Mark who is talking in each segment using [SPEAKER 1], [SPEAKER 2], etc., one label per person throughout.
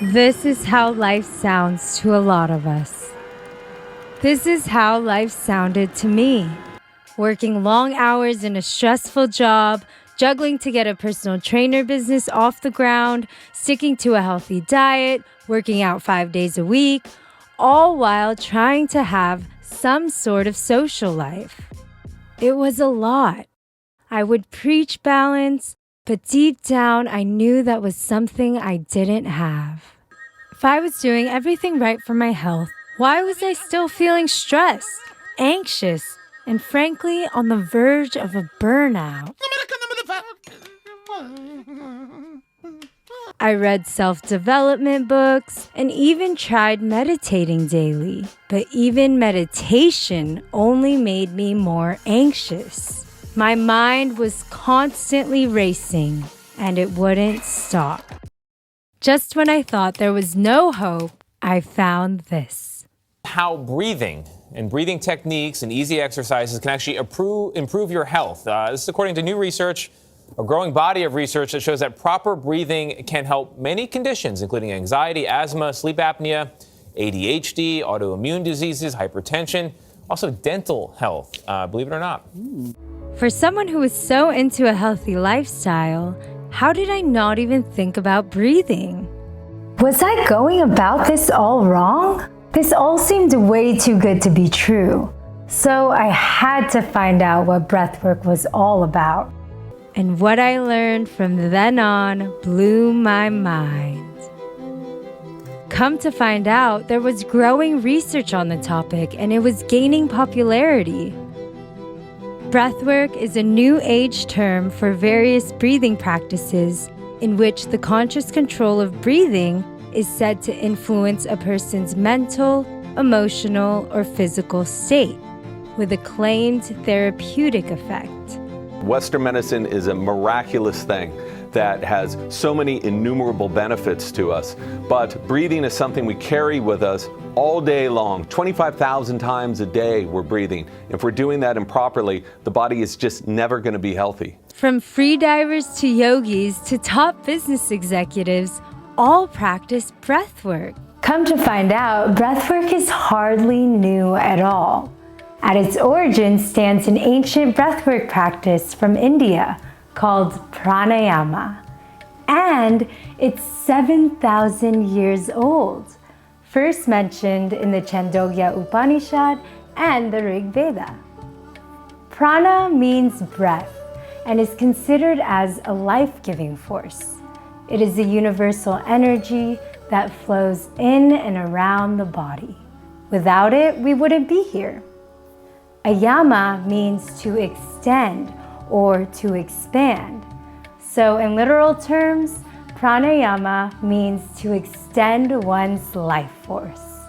[SPEAKER 1] This is how life sounds to a lot of us. This is how life sounded to me. Working long hours in a stressful job, juggling to get a personal trainer business off the ground, sticking to a healthy diet, working out 5 days a week, all while trying to have some sort of social life. It was a lot. I would preach balance, but deep down, I knew that was something I didn't have. If I was doing everything right for my health, why was I still feeling stressed, anxious, and frankly, on the verge of a burnout? I read self-development books and even tried meditating daily. But even meditation only made me more anxious. My mind was constantly racing, and it wouldn't stop. Just when I thought there was no hope, I found this.
[SPEAKER 2] How breathing and breathing techniques and easy exercises can actually improve your health. This is according to new research, a growing body of research that shows that proper breathing can help many conditions, including anxiety, asthma, sleep apnea, ADHD, autoimmune diseases, hypertension, also dental health, believe it or not.
[SPEAKER 1] For someone who is so into a healthy lifestyle, how did I not even think about breathing? Was I going about this all wrong? This all seemed way too good to be true. So I had to find out what breathwork was all about. And what I learned from then on blew my mind. Come to find out, there was growing research on the topic and it was gaining popularity. Breathwork is a new age term for various breathing practices in which the conscious control of breathing is said to influence a person's mental, emotional, or physical state, with a claimed therapeutic effect.
[SPEAKER 3] Western medicine is a miraculous thing that has so many innumerable benefits to us, but breathing is something we carry with us all day long. 25,000 times a day we're breathing. If we're doing that improperly, the body is just never going to be healthy.
[SPEAKER 1] From free divers to yogis to top business executives, all practice breathwork. Come to find out, breathwork is hardly new at all. At its origin stands an ancient breathwork practice from India called Pranayama, and it's 7,000 years old, first mentioned in the Chandogya Upanishad and the Rig Veda. Prana means breath and is considered as a life-giving force. It is a universal energy that flows in and around the body. Without it, we wouldn't be here. Ayama means to extend or to expand. So in literal terms, pranayama means to extend one's life force.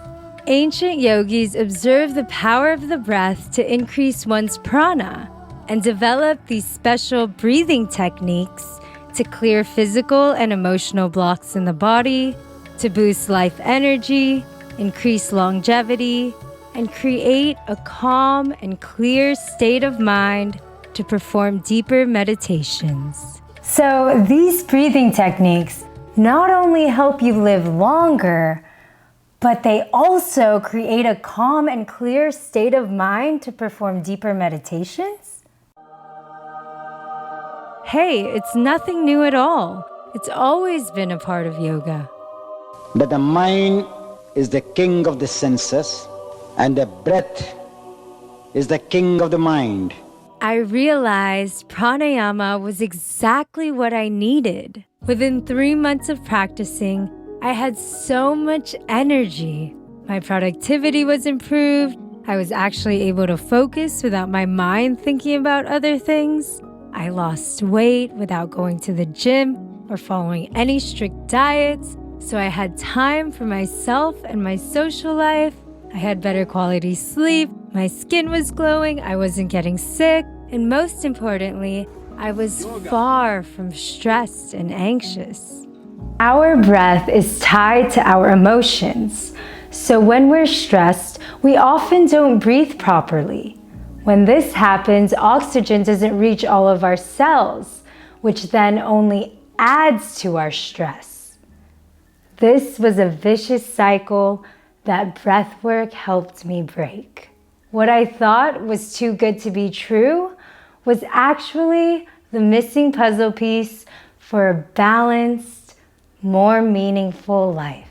[SPEAKER 1] Ancient yogis observed the power of the breath to increase one's prana and developed these special breathing techniques to clear physical and emotional blocks in the body, to boost life energy, increase longevity, and create a calm and clear state of mind to perform deeper meditations. So these breathing techniques not only help you live longer, but they also create a calm and clear state of mind to perform deeper meditations? Hey, it's nothing new at all. It's always been a part of yoga.
[SPEAKER 4] But the mind is the king of the senses, and the breath is the king of the mind.
[SPEAKER 1] I realized pranayama was exactly what I needed. Within 3 months of practicing, I had so much energy. My productivity was improved. I was actually able to focus without my mind thinking about other things. I lost weight without going to the gym or following any strict diets. So I had time for myself and my social life. I had better quality sleep, my skin was glowing, I wasn't getting sick, and most importantly, I was far from stressed and anxious. Our breath is tied to our emotions, so when we're stressed, we often don't breathe properly. When this happens, oxygen doesn't reach all of our cells, which then only adds to our stress. This was a vicious cycle that breathwork helped me break. What I thought was too good to be true was actually the missing puzzle piece for a balanced, more meaningful life.